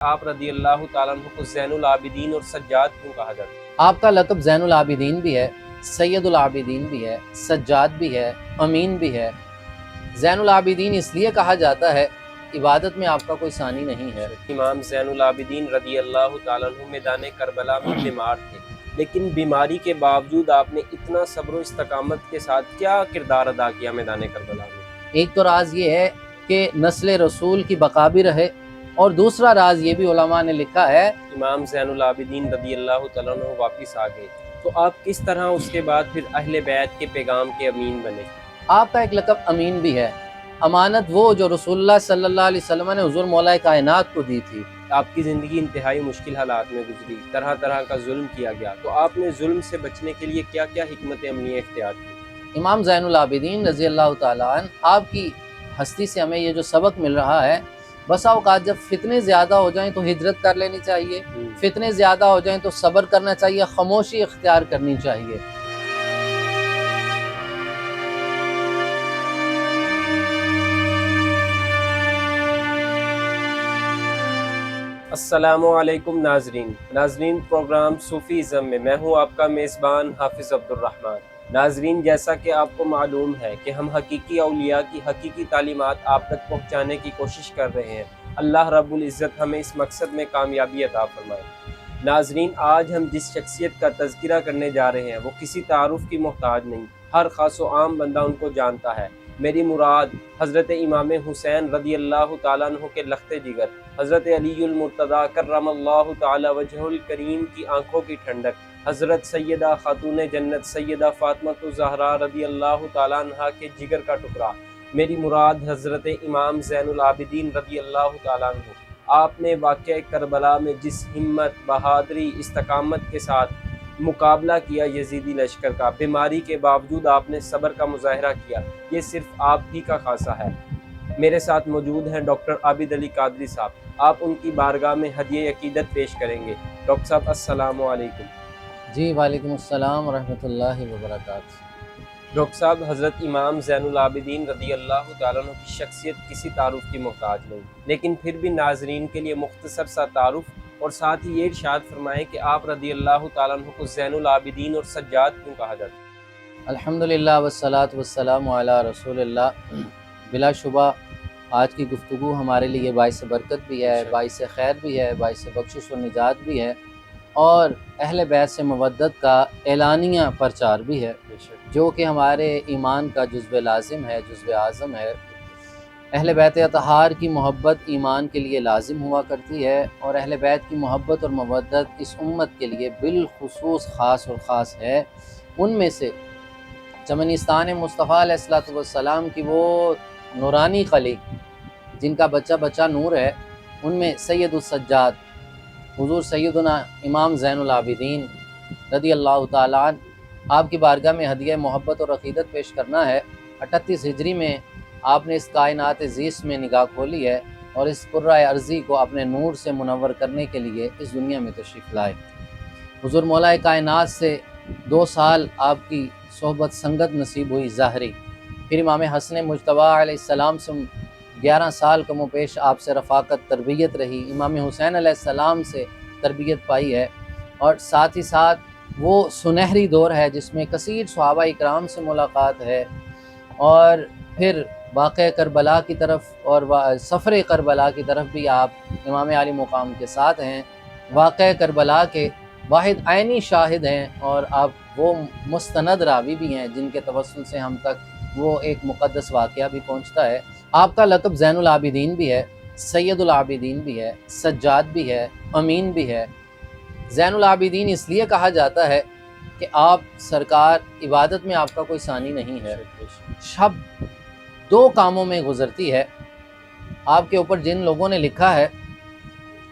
آپ رضی اللہ تعالیٰ عنہ کو زین العابدین اور سجاد کیوں کہا جاتا ہے؟ آپ کا لقب زین العابدین بھی ہے، سید العابدین بھی ہے، سجاد بھی ہے، امین بھی ہے۔ زین العابدین اس لیے کہا جاتا ہے، عبادت میں آپ کا کوئی ثانی نہیں ہے۔ امام زین العابدین رضی اللہ تعالیٰ عنہ میدان کربلا میں بیمار تھے، لیکن بیماری کے باوجود آپ نے اتنا صبر و استقامت کے ساتھ کیا کردار ادا کیا میدان کربلا میں؟ ایک تو راز یہ ہے کہ نسل رسول کی بقا بھی رہے، اور دوسرا راز یہ بھی علماء نے لکھا ہے، امام زین العابدین رضی اللہ تعالیٰ عنہ واپس آ گئے تو آپ کس طرح اس کے بعد پھر اہل بیت کے پیغام کے امین بنے؟ آپ کا ایک لقب امین بھی ہے۔ امانت وہ جو رسول اللہ صلی اللہ علیہ وسلم نے حضور مولا کائنات کو دی تھی۔ آپ کی زندگی انتہائی مشکل حالات میں گزری، طرح طرح کا ظلم کیا گیا، تو آپ نے ظلم سے بچنے کے لیے کیا کیا حکمت عملی اختیار کی؟ امام زین العابدین رضی اللہ تعالیٰ عنہ آپ کی ہستی سے ہمیں یہ جو سبق مل رہا ہے، بسا اوقات جب فتنے زیادہ ہو جائیں تو ہجرت کر لینی چاہیے، فتنے زیادہ ہو جائیں تو صبر کرنا چاہیے، خاموشی اختیار کرنی چاہیے۔ السلام علیکم ناظرین پروگرام صوفیزم میں میں ہوں آپ کا میزبان حافظ عبد الرحمن۔ ناظرین، جیسا کہ آپ کو معلوم ہے کہ ہم حقیقی اولیاء کی حقیقی تعلیمات آپ تک پہنچانے کی کوشش کر رہے ہیں۔ اللہ رب العزت ہمیں اس مقصد میں کامیابی عطا فرمائے۔ ناظرین، آج ہم جس شخصیت کا تذکرہ کرنے جا رہے ہیں وہ کسی تعارف کی محتاج نہیں، ہر خاص و عام بندہ ان کو جانتا ہے۔ میری مراد حضرت امام حسین رضی اللہ تعالیٰ عنہ کے لخت جگر، حضرت علی المرتضیٰ کرم اللہ تعالی وجہ الکریم کی آنکھوں کی ٹھنڈک، حضرت سیدہ خاتون جنت سیدہ فاطمہ الزہرا رضی اللہ تعالیٰ عنہ کے جگر کا ٹکڑا، میری مراد حضرت امام زین العابدین رضی اللہ تعالیٰ عنہ۔ آپ نے واقعہ کربلا میں جس ہمت، بہادری، استقامت کے ساتھ مقابلہ کیا یزیدی لشکر کا، بیماری کے باوجود آپ نے صبر کا مظاہرہ کیا، یہ صرف آپ ہی کا خاصہ ہے۔ میرے ساتھ موجود ہیں ڈاکٹر عابد علی قادری صاحب، آپ ان کی بارگاہ میں ہدیہ عقیدت پیش کریں گے۔ ڈاکٹر صاحب السلام علیکم۔ جی وعلیکم السلام ورحمۃ اللہ وبرکاتہ۔ ڈاکٹر صاحب، حضرت امام زین العابدین رضی اللہ تعالیٰ عنہ کی شخصیت کسی تعارف کی محتاج نہیں، لیکن پھر بھی ناظرین کے لیے مختصر سا تعارف اور ساتھ ہی یہ ارشاد فرمائیں کہ آپ رضی اللہ تعالیٰ عنہ کو زین العابدین اور سجاد کیوں کہا جاتا ہے؟ الحمدللہ والصلاۃ والسلام علی رسول اللہ۔ بلا شبہ آج کی گفتگو ہمارے لیے باعث برکت بھی ہے، باعث خیر بھی ہے، باعث بخشش و نجات بھی ہے، اور اہل بیت سے مودت کا اعلانیہ پرچار بھی ہے، جو کہ ہمارے ایمان کا جزو لازم ہے، جزو اعظم ہے۔ اہل بیت اطہار کی محبت ایمان کے لیے لازم ہوا کرتی ہے، اور اہل بیت کی محبت اور مودت اس امت کے لیے بالخصوص خاص اور خاص ہے۔ ان میں سے چمنستان مصطفیٰ علیہ السلام کی وہ نورانی خلیق جن کا بچہ بچہ نور ہے، ان میں سید السجاد حضور سیدنا امام زین العابدین رضی اللہ تعالیٰ عنہ، آپ کی بارگاہ میں ہدیہ محبت اور عقیدت پیش کرنا ہے۔ 38 ہجری میں آپ نے اس کائنات عزیز میں نگاہ کھولی ہے، اور اس قرۂ ارضی کو اپنے نور سے منور کرنے کے لیے اس دنیا میں تشریف لائے۔ حضور مولا کائنات سے 2 سال آپ کی صحبت سنگت نصیب ہوئی ظاہری، پھر امام حسن مجتبیٰ علیہ السلام سے 11 سال کم و بیش آپ سے رفاقت تربیت رہی، امام حسین علیہ السلام سے تربیت پائی ہے، اور ساتھ ہی ساتھ وہ سنہری دور ہے جس میں کثیر صحابہ اکرام سے ملاقات ہے، اور پھر واقعہ کربلا کی طرف اور سفر کربلا کی طرف بھی آپ امام عالی مقام کے ساتھ ہیں، واقعہ کربلا کے واحد عینی شاہد ہیں، اور آپ وہ مستند راوی بھی ہیں جن کے توسل سے ہم تک وہ ایک مقدس واقعہ بھی پہنچتا ہے۔ آپ کا لقب زین العابدین بھی ہے، سید العابدین بھی ہے، سجاد بھی ہے، امین بھی ہے۔ زین العابدین اس لیے کہا جاتا ہے کہ آپ سرکار عبادت میں آپ کا کوئی ثانی نہیں ہے، شب 2 کاموں میں گزرتی ہے۔ آپ کے اوپر جن لوگوں نے لکھا ہے،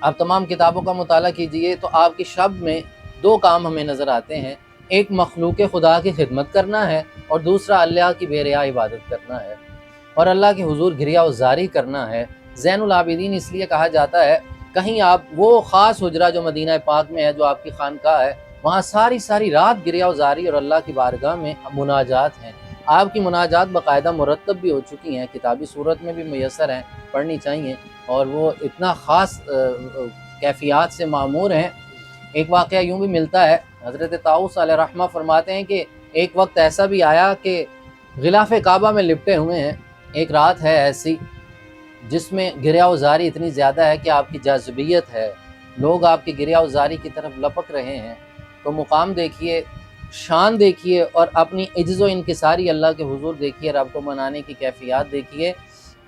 آپ تمام کتابوں کا مطالعہ کیجئے تو آپ کی شب میں 2 کام ہمیں نظر آتے ہیں، ایک مخلوق خدا کی خدمت کرنا ہے، اور دوسرا اللہ کی بے ریا عبادت کرنا ہے، اور اللہ کے حضور گریہ وزاری کرنا ہے۔ زین العابدین اس لیے کہا جاتا ہے، کہیں آپ وہ خاص حجرہ جو مدینہ پاک میں ہے، جو آپ کی خانقاہ ہے، وہاں ساری رات گریہ وزاری اور اللہ کی بارگاہ میں مناجات ہیں۔ آپ کی مناجات باقاعدہ مرتب بھی ہو چکی ہیں، کتابی صورت میں بھی میسر ہیں، پڑھنی چاہیے، اور وہ اتنا خاص کیفیات سے معمور ہیں۔ ایک واقعہ یوں بھی ملتا ہے، حضرت طاؤس علیہ رحمہ فرماتے ہیں کہ ایک وقت ایسا بھی آیا کہ غلاف کعبہ میں لپٹے ہوئے ہیں، ایک رات ہے ایسی جس میں گریہ وزاری اتنی زیادہ ہے کہ آپ کی جاذبیت ہے، لوگ آپ کی گریہ وزاری کی طرف لپک رہے ہیں، تو مقام دیکھیے، شان دیکھیے، اور اپنی عجز و انکساری اللہ کے حضور دیکھیے، رب کو منانے کی کیفیات دیکھیے۔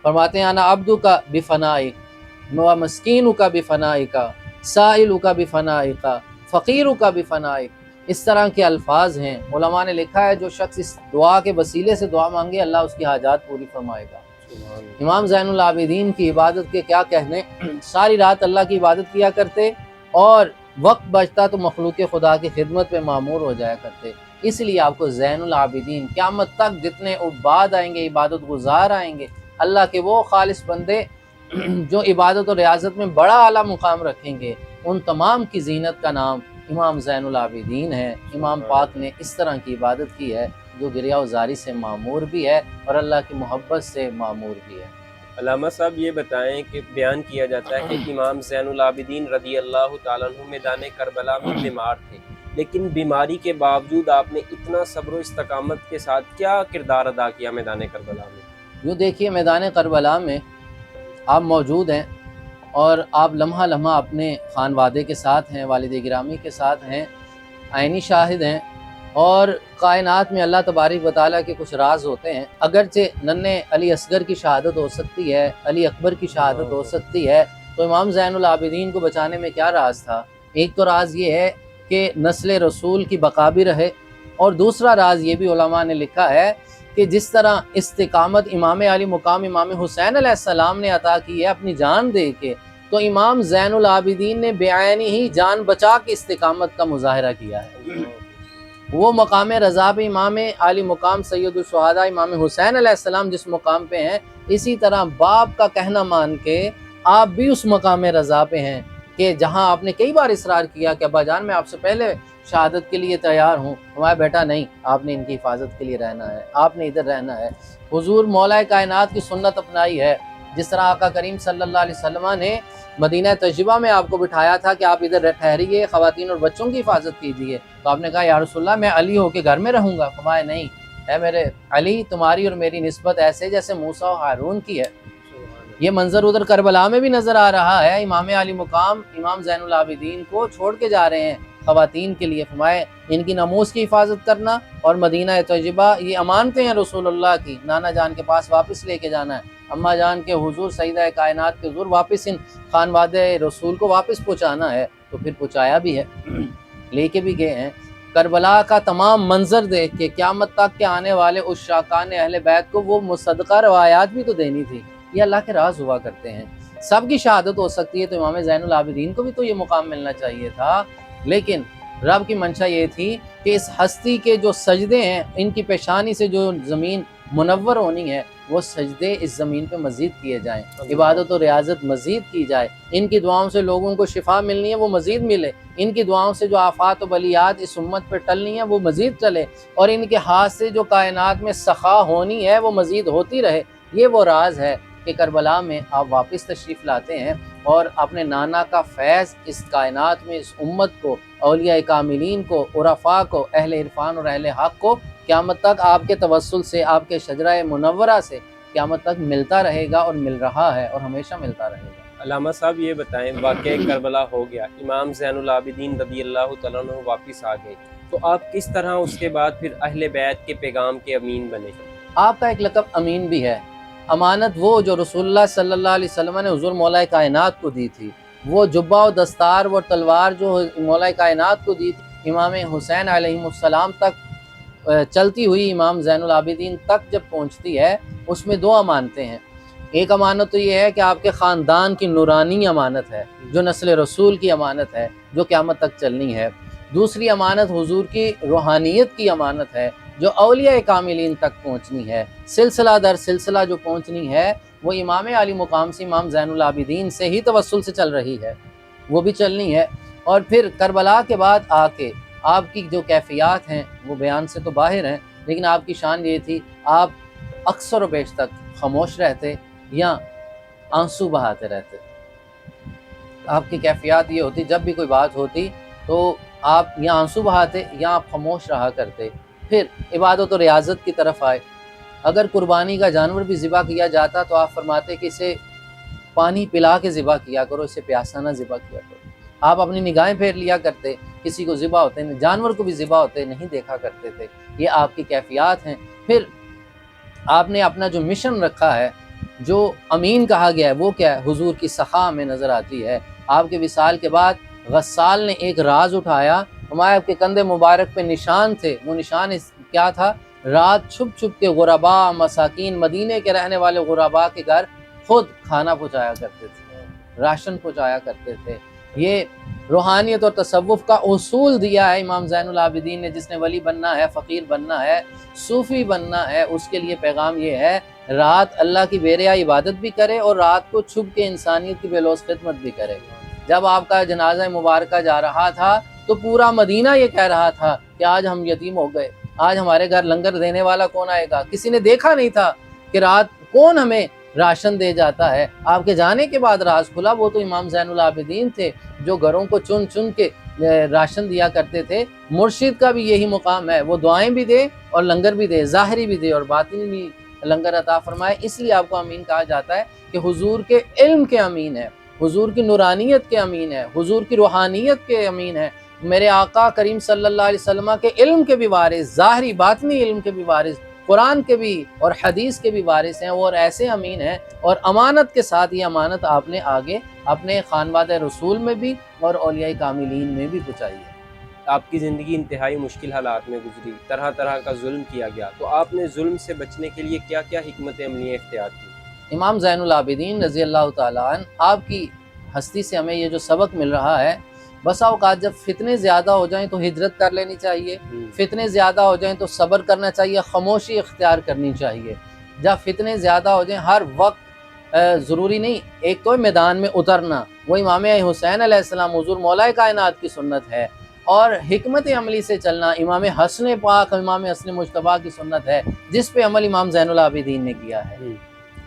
فرماتے ہیں انا عبدک بفنائک و مسکینک بفنائک سائلک بفنائک فقیرک بفنائک، اس طرح کے الفاظ ہیں۔ علماء نے لکھا ہے جو شخص اس دعا کے وسیلے سے دعا مانگے اللہ اس کی حاجات پوری فرمائے گا۔ امام زین العابدین کی عبادت کے کیا کہنے، ساری رات اللہ کی عبادت کیا کرتے، اور وقت بچتا تو مخلوق خدا کی خدمت پہ معمور ہو جایا کرتے۔ اس لیے آپ کو زین العابدین، قیامت تک جتنے عباد آئیں گے، عبادت گزار آئیں گے، اللہ کے وہ خالص بندے جو عبادت و ریاضت میں بڑا اعلیٰ مقام رکھیں گے، ان تمام کی زینت کا نام امام زین العابدین ہے۔ امام پاک نے اس طرح کی عبادت کی ہے جو گریہ وزاری سے معمور بھی ہے اور اللہ کی محبت سے معمور بھی ہے۔ علامہ صاحب یہ بتائیں کہ بیان کیا جاتا ہے کہ امام زین العابدین رضی اللہ تعالیٰ عنہ میدان کربلا میں بیمار تھے، لیکن بیماری کے باوجود آپ نے اتنا صبر و استقامت کے ساتھ کیا کردار ادا کیا میدان کربلا میں؟ یوں دیکھیے، میدان کربلا میں آپ موجود ہیں اور آپ لمحہ لمحہ اپنے خانوادے کے ساتھ ہیں، والد گرامی کے ساتھ ہیں، عینی شاہد ہیں، اور کائنات میں اللہ تبارک و تعالیٰ کے کچھ راز ہوتے ہیں۔ اگرچہ ننھے علی اصغر کی شہادت ہو سکتی ہے، علی اکبر کی شہادت ہو سکتی ہے، تو امام زین العابدین کو بچانے میں کیا راز تھا؟ ایک تو راز یہ ہے کہ نسل رسول کی بقا بھی رہے، اور دوسرا راز یہ بھی علماء نے لکھا ہے کہ جس طرح استقامت امام علی مقام امام حسین علیہ السلام نے عطا کی ہے اپنی جان دے کے، تو امام زین العابدین نے بعینی ہی جان بچا کے استقامت کا مظاہرہ کیا ہے۔ وہ مقام رضا پہ امام علی مقام سید الشہداء امام حسین علیہ السلام جس مقام پہ ہیں، اسی طرح باپ کا کہنا مان کے آپ بھی اس مقام رضا پہ ہیں کہ جہاں آپ نے کئی بار اصرار کیا کہ ابا جان میں آپ سے پہلے شہادت کے لیے تیار ہوں، ہمارا بیٹا نہیں، آپ نے ان کی حفاظت کے لیے رہنا ہے، آپ نے ادھر رہنا ہے۔ حضور مولا کائنات کی سنت اپنائی ہے، جس طرح آقا کریم صلی اللہ علیہ وسلم نے مدینہ طیبہ میں آپ کو بٹھایا تھا کہ آپ ادھر ٹھہریے، خواتین اور بچوں کی حفاظت کیجیے، تو آپ نے کہا یا رسول اللہ میں علی ہو کے گھر میں رہوں گا۔ فرمایا نہیں، اے میرے علی، تمہاری اور میری نسبت ایسے جیسے موسیٰ و ہارون کی ہے۔ یہ منظر ادھر کربلا میں بھی نظر آ رہا ہے، امام علی مقام امام زین العابدین کو چھوڑ کے جا رہے ہیں خواتین کے لیے۔ فرمائے ان کی ناموس کی حفاظت کرنا، اور مدینہ طیبہ یہ امانتیں ہیں رسول اللہ کی، نانا جان کے پاس واپس لے کے جانا ہے، اماں جان کے حضور سیدہ کائنات کے حضور واپس ان خانوادہ رسول کو واپس پہنچانا ہے، تو پھر پہنچایا بھی ہے، لے کے بھی گئے ہیں۔ کربلا کا تمام منظر دیکھ کے قیامت تک کے آنے والے اس شاکان اہل بیت کو وہ مصدقہ روایات بھی تو دینی تھی۔ یہ اللہ کے راز ہوا کرتے ہیں، سب کی شہادت ہو سکتی ہے، تو امام زین العابدین کو بھی تو یہ مقام ملنا چاہیے تھا، لیکن رب کی منشا یہ تھی کہ اس ہستی کے جو سجدے ہیں، ان کی پیشانی سے جو زمین منور ہونی ہے، وہ سجدے اس زمین پہ مزید کیے جائیں، عبادت و ریاضت مزید کی جائے، ان کی دعاؤں سے لوگوں کو شفا ملنی ہے وہ مزید ملے، ان کی دعاؤں سے جو آفات و بلیات اس امت پہ ٹلنی ہے وہ مزید چلے، اور ان کے ہاتھ سے جو کائنات میں سخا ہونی ہے وہ مزید ہوتی رہے۔ یہ وہ راز ہے کہ کربلا میں آپ واپس تشریف لاتے ہیں اور اپنے نانا کا فیض اس کائنات میں اس امت کو، اولیاء کاملین کو، عرفاء کو، اہل عرفان اور اہل حق کو قیامت تک آپ کے توسل سے، آپ کے شجرہ منورہ سے قیامت تک ملتا رہے گا، اور مل رہا ہے اور ہمیشہ ملتا رہے گا۔ علامہ صاحب یہ بتائیں، واقعہ کربلا ہو گیا، امام زین العابدین رضی اللہ تعالیٰ عنہ واپس آ گئے، تو آپ کس طرح اس کے بعد پھر اہل بیت کے پیغام کے امین بنے؟ آپ کا ایک لقب امین بھی ہے۔ امانت وہ جو رسول اللہ صلی اللہ علیہ وسلم نے حضور مولا کائنات کو دی تھی، وہ جبہ و دستار و تلوار جو مولا کائنات کو دی تھی، امام حسین علیہ السلام تک چلتی ہوئی امام زین العابدین تک جب پہنچتی ہے، اس میں دو امانتیں ہیں۔ ایک امانت تو یہ ہے کہ آپ کے خاندان کی نورانی امانت ہے، جو نسل رسول کی امانت ہے، جو قیامت تک چلنی ہے۔ دوسری امانت حضور کی روحانیت کی امانت ہے، جو اولیاء کاملین تک پہنچنی ہے، سلسلہ در سلسلہ جو پہنچنی ہے، وہ امام علی مقام سے امام زین العابدین سے ہی توسل سے چل رہی ہے، وہ بھی چلنی ہے۔ اور پھر کربلا کے بعد آ کے آپ کی جو کیفیات ہیں وہ بیان سے تو باہر ہیں، لیکن آپ کی شان یہ تھی آپ اکثر و بیشتر خاموش رہتے یا آنسو بہاتے رہتے؟ آپ کی کیفیات یہ ہوتی جب بھی کوئی بات ہوتی تو آپ یا آنسو بہاتے یا آپ خاموش رہا کرتے۔ پھر عبادت و ریاضت کی طرف آئے، اگر قربانی کا جانور بھی ذبح کیا جاتا تو آپ فرماتے کہ اسے پانی پلا کے ذبح کیا کرو، اسے پیاسا نہ ذبح کیا کرو۔ آپ اپنی نگاہیں پھیر لیا کرتے، کسی کو ذبح ہوتے جانور کو بھی ذبح ہوتے نہیں دیکھا کرتے تھے۔ یہ آپ کی کیفیات ہیں۔ پھر آپ نے اپنا جو مشن رکھا ہے، جو امین کہا گیا ہے، وہ کیا ہے؟ حضور کی سخا میں نظر آتی ہے۔ آپ کے وصال کے بعد غسال نے ایک راز اٹھایا، ہمارے آپ کے کندھے مبارک پہ نشان تھے، وہ نشان کیا تھا؟ رات چھپ چھپ کے غربا مساکین مدینے کے رہنے والے غربا کے گھر خود کھانا پہنچایا کرتے تھے، راشن پہنچایا کرتے تھے۔ یہ روحانیت اور تصوف کا اصول دیا ہے امام زین العابدین نے۔ جس نے ولی بننا ہے، فقیر بننا ہے، صوفی بننا ہے، اس کے لیے پیغام یہ ہے رات اللہ کی بے ریا عبادت بھی کرے اور رات کو چھپ کے انسانیت کی بے لوث خدمت بھی کرے۔ جب آپ کا جنازہ مبارکہ جا رہا تھا تو پورا مدینہ یہ کہہ رہا تھا کہ آج ہم یتیم ہو گئے، آج ہمارے گھر لنگر دینے والا کون آئے گا؟ کسی نے دیکھا نہیں تھا کہ رات کون ہمیں راشن دے جاتا ہے۔ آپ کے جانے کے بعد راز کھلا، وہ تو امام زین العابدین تھے جو گھروں کو چن چن کے راشن دیا کرتے تھے۔ مرشد کا بھی یہی مقام ہے، وہ دعائیں بھی دے اور لنگر بھی دے، ظاہری بھی دے اور باطنی بھی لنگر عطا فرمائے۔ اس لیے آپ کو امین کہا جاتا ہے کہ حضور کے علم کے امین ہے، حضور کی نورانیت کے امین ہے، حضور کی روحانیت کے امین ہے، میرے آقا کریم صلی اللہ علیہ وسلم کے علم کے بھی وارث، ظاہری باطنی علم کے بھی وارث، قرآن کے بھی اور حدیث کے بھی وارث ہیں، اور ایسے امین ہیں۔ اور امانت کے ساتھ یہ امانت آپ نے آگے اپنے خانوادہ رسول میں بھی اور اولیاء کاملین میں بھی پہنچائی ہے۔ آپ کی زندگی انتہائی مشکل حالات میں گزری، طرح طرح کا ظلم کیا گیا، تو آپ نے ظلم سے بچنے کے لیے کیا کیا حکمت عملیاں اختیار کی؟ امام زین العابدین رضی اللہ تعالیٰ عنہ، آپ کی ہستی سے ہمیں یہ جو سبق مل رہا ہے، بسا اوقات جب فتنے زیادہ ہو جائیں تو ہجرت کر لینی چاہیے، فتنے زیادہ ہو جائیں تو صبر کرنا چاہیے، خاموشی اختیار کرنی چاہیے۔ جب فتنے زیادہ ہو جائیں ہر وقت ضروری نہیں ایک تو میدان میں اترنا، وہ امام حسین علیہ السلام حضور مولا کائنات کی سنت ہے، اور حکمت عملی سے چلنا امام حسن پاک امام حسن مجتبیٰ کی سنت ہے، جس پہ عمل امام زین العابدین نے کیا ہے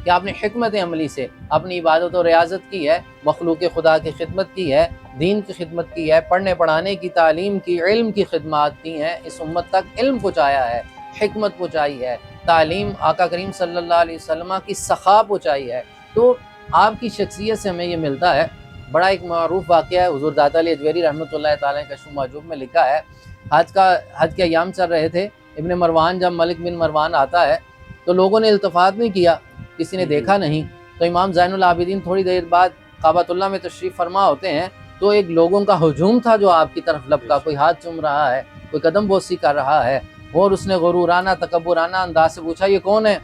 کہ آپ نے حکمت عملی سے اپنی عبادت و ریاضت کی ہے، مخلوق خدا کی خدمت کی ہے، دین کی خدمت کی ہے، پڑھنے پڑھانے کی، تعلیم کی، علم کی خدمات کی ہیں، اس امت تک علم پہنچایا ہے، حکمت پہنچائی ہے، تعلیم آقا کریم صلی اللہ علیہ وسلم کی سخا پہنچائی ہے۔ تو آپ کی شخصیت سے ہمیں یہ ملتا ہے۔ بڑا ایک معروف واقعہ ہے، حضور داتا علی اجویری رحمۃ اللہ تعالیٰ نے کشف معجوب میں لکھا ہے، حج کے ایام چل رہے تھے، ابن مروان جب ملک بن مروان آتا ہے تو لوگوں نے التفات نہیں کیا، کسی نے دیکھا نہیں، تو امام زین العابدین تھوڑی دیر بعد کعبۃ اللہ میں تشریف فرما ہوتے ہیں تو ایک لوگوں کا ہجوم تھا جو آپ کی طرف لپکا، کوئی ہاتھ چوم رہا ہے، کوئی قدم بوسی کر رہا ہے، اور اس نے غرورانہ تکبرانہ انداز سے پوچھا یہ کون ہے؟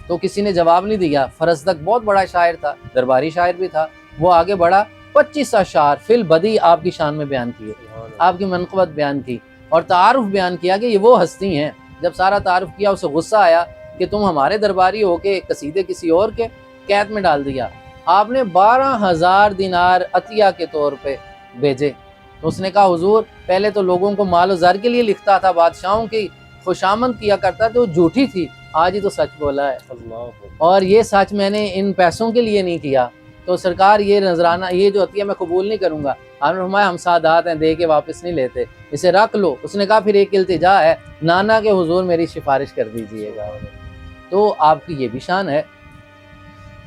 تو کسی نے جواب نہیں دیا۔ فرزدق بہت بڑا شاعر تھا، درباری شاعر بھی تھا، وہ آگے بڑھا، 25 اشعار فی البدی آپ کی شان میں بیان کیے، آپ کی منقبت بیان کی اور تعارف بیان کیا کہ یہ وہ ہستی ہیں۔ جب سارا تعارف کیا اسے غصہ آیا کہ تم ہمارے درباری ہو کے قصیدے کسی اور کے قید میں ڈال دیا۔ آپ نے 12,000 دینار عطیہ کے طور پہ بھیجے۔ تو اس نے کہا حضور پہلے تو لوگوں کو مال و زر کے لیے لکھتا تھا، بادشاہوں کی خوشامد کیا کرتا تھا، تو جھوٹی تھی، آج ہی تو سچ بولا ہے، اور یہ سچ میں نے ان پیسوں کے لیے نہیں کیا، تو سرکار یہ نذرانہ یہ جو عطیہ میں قبول نہیں کروں گا۔ آپ نے فرمایا ہم سادات ہیں، دے کے واپس نہیں لیتے، اسے رکھ لو۔ اس نے کہا پھر ایک التجا ہے، نانا کے حضور میری سفارش کر دیجئے گا۔ تو آپ کی یہ بھی شان ہے۔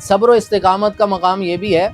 صبر و استقامت کا مقام یہ بھی ہے،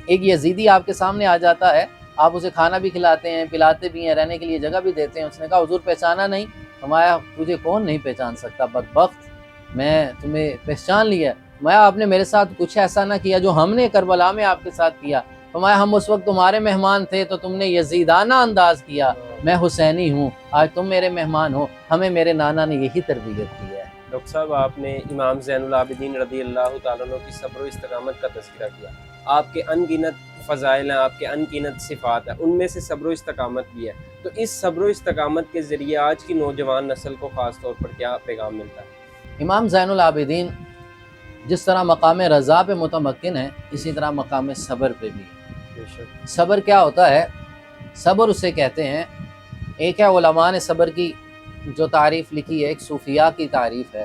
ایک یزیدی آپ کے سامنے آ جاتا ہے، آپ اسے کھانا بھی کھلاتے ہیں، پلاتے بھی ہیں، رہنے کے لیے جگہ بھی دیتے ہیں۔ اس نے کہا حضور پہچانا نہیں؟ فرمایا تجھے کون نہیں پہچان سکتا بدبخت، میں تمہیں پہچان لیا۔ فرمایا آپ نے میرے ساتھ کچھ ایسا نہ کیا جو ہم نے کربلا میں آپ کے ساتھ کیا۔ فرمایا ہم اس وقت تمہارے مہمان تھے تو تم نے یزیدانہ انداز کیا، میں حسینی ہوں، آج تم میرے مہمان ہو، ہمیں میرے نانا نے یہی تربیت کی ہے۔ ڈاکٹر صاحب آپ نے امام زین العابدین رضی اللہ تعالیٰ عنہ کی صبر و استقامت کا تذکرہ کیا، آپ کے ان گنت فضائل ہیں، آپ کے ان گنت صفات ہیں، ان میں سے صبر و استقامت بھی ہے، تو اس صبر و استقامت کے ذریعے آج کی نوجوان نسل کو خاص طور پر کیا پیغام ملتا ہے؟ امام زین العابدین جس طرح مقام رضا پہ متمکن ہے، اسی طرح مقام صبر پہ بھی۔ صبر کیا ہوتا ہے؟ صبر اسے کہتے ہیں، ایک ہے علماء نے صبر کی جو تعریف لکھی ہے، ایک صوفیاء کی تعریف ہے